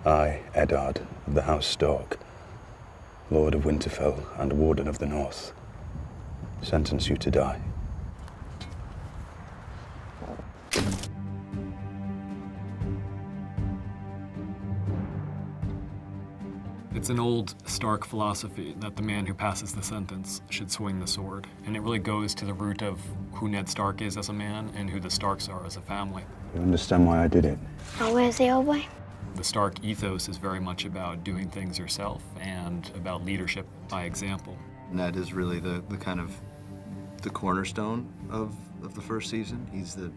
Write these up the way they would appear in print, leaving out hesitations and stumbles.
I, Eddard, of the House Stark, Lord of Winterfell and Warden of the North, sentence you to die. It's an old Stark philosophy that the man who passes the sentence should swing the sword. And it really goes to the root of who Ned Stark is as a man and who the Starks are as a family. You understand why I did it? Oh, where's the old boy? The Stark ethos is very much about doing things yourself and about leadership by example. Ned is really the kind of the cornerstone of the first season. He's the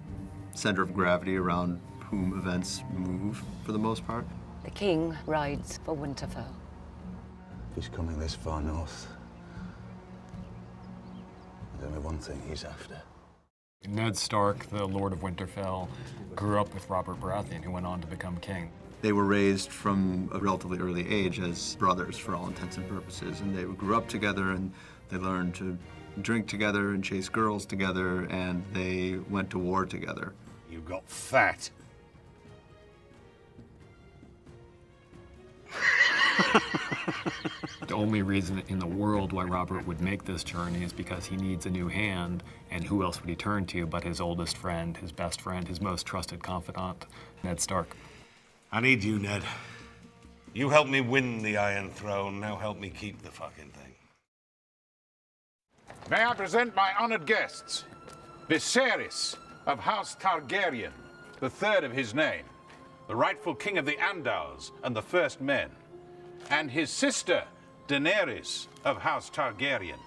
center of gravity around whom events move for the most part. The king rides for Winterfell. He's coming this far north. There's only one thing he's after. Ned Stark, the Lord of Winterfell, grew up with Robert Baratheon, who went on to become king. They were raised from a relatively early age as brothers for all intents and purposes, and they grew up together and they learned to drink together and chase girls together, and they went to war together. You got fat. The only reason in the world why Robert would make this journey is because he needs a new hand, and who else would he turn to but his oldest friend, his best friend, his most trusted confidant, Ned Stark. I need you, Ned. You helped me win the Iron Throne, now help me keep the fucking thing. May I present my honored guests, Viserys of House Targaryen, the third of his name, the rightful king of the Andals and the First Men, and his sister, Daenerys of House Targaryen.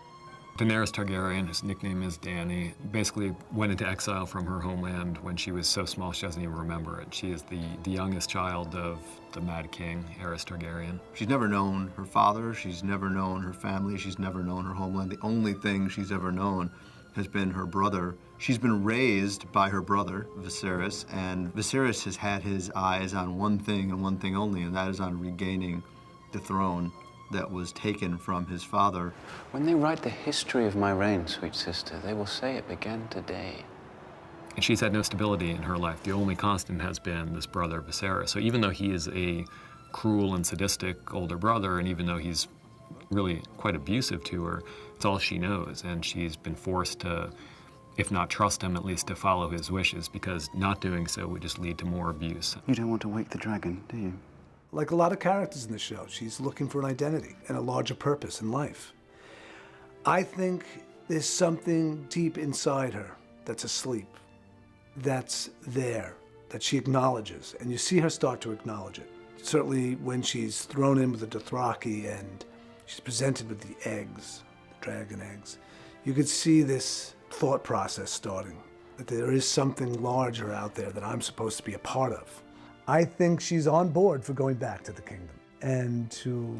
Daenerys Targaryen, his nickname is Dany, basically went into exile from her homeland when she was so small she doesn't even remember it. She is the youngest child of the Mad King, Aerys Targaryen. She's never known her father, she's never known her family, she's never known her homeland. The only thing she's ever known has been her brother. She's been raised by her brother, Viserys, and Viserys has had his eyes on one thing and one thing only, and that is on regaining the throne that was taken from his father. When they write the history of my reign, sweet sister, they will say it began today. And she's had no stability in her life. The only constant has been this brother, Viserys. So even though he is a cruel and sadistic older brother, and even though he's really quite abusive to her, it's all she knows. And she's been forced to, if not trust him, at least to follow his wishes, because not doing so would just lead to more abuse. You don't want to wake the dragon, do you? Like a lot of characters in the show, she's looking for an identity and a larger purpose in life. I think there's something deep inside her that's asleep, that's there, that she acknowledges, and you see her start to acknowledge it. Certainly when she's thrown in with the Dothraki and she's presented with the eggs, the dragon eggs, you could see this thought process starting, that there is something larger out there that I'm supposed to be a part of. I think she's on board for going back to the kingdom and to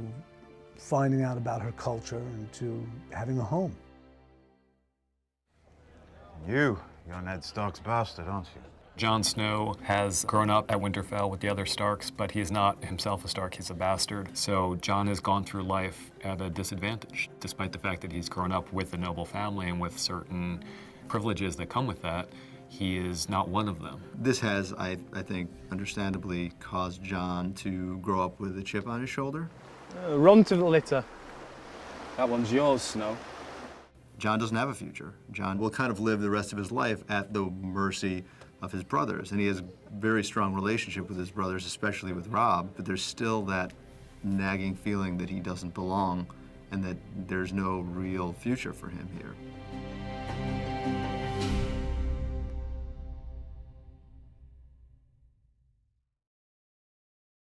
finding out about her culture and to having a home. You're Ned Stark's bastard, aren't you? Jon Snow has grown up at Winterfell with the other Starks, but he is not himself a Stark, he's a bastard. So Jon has gone through life at a disadvantage, despite the fact that he's grown up with a noble family and with certain privileges that come with that. He is not one of them. This has, I think, understandably caused Jon to grow up with a chip on his shoulder. Run to the litter. That one's yours, Snow. Jon doesn't have a future. Jon will kind of live the rest of his life at the mercy of his brothers, and he has a very strong relationship with his brothers, especially with Robb, but there's still that nagging feeling that he doesn't belong and that there's no real future for him here.